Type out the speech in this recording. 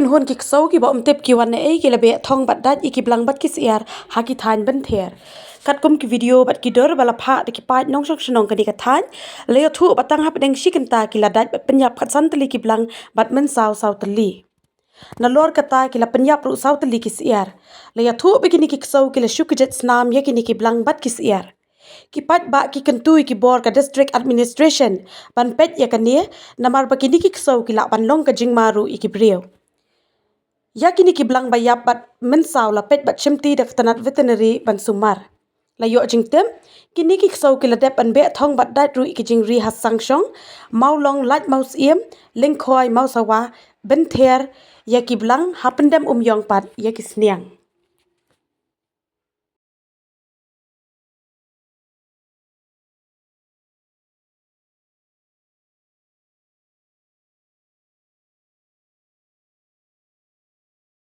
kin hun ki Ksew ki bom tep ki wan ei ki lebe thong bat dat iki Blang bat ki Syiar ha ki than ban ther kat kum ki video bat ki dor bala pha de ki pat nong sok shnong ka di ka than le thu batang hap deng shikin ta ki la dat bat Pyniap khat san Tylli ki Blang bat Mynsaw saw Tylli na lor kata ki la Pyniap ru saw Tylli ki Syiar le ya thu begini ki Ksew ki la Kjit Snam ya ki Blang bat ki Syiar ki pat ba ki kentui ki bor ka district administration ban pet ya kanie namar ba kini ki Ksew ki la ban long ka jingmaru iki brio ya kini ki Blang bayap bat Mynsaw la pet bat chimti dak tanat veterinary ban sumar la yo jingtem kini ki Ksew ki la dep an be thong bat dat ru iki jingri has sangshong mau long lat mau siem lingkhoi mau sawa ben ther ya ki Blang hapendem yong pat ya ki sniang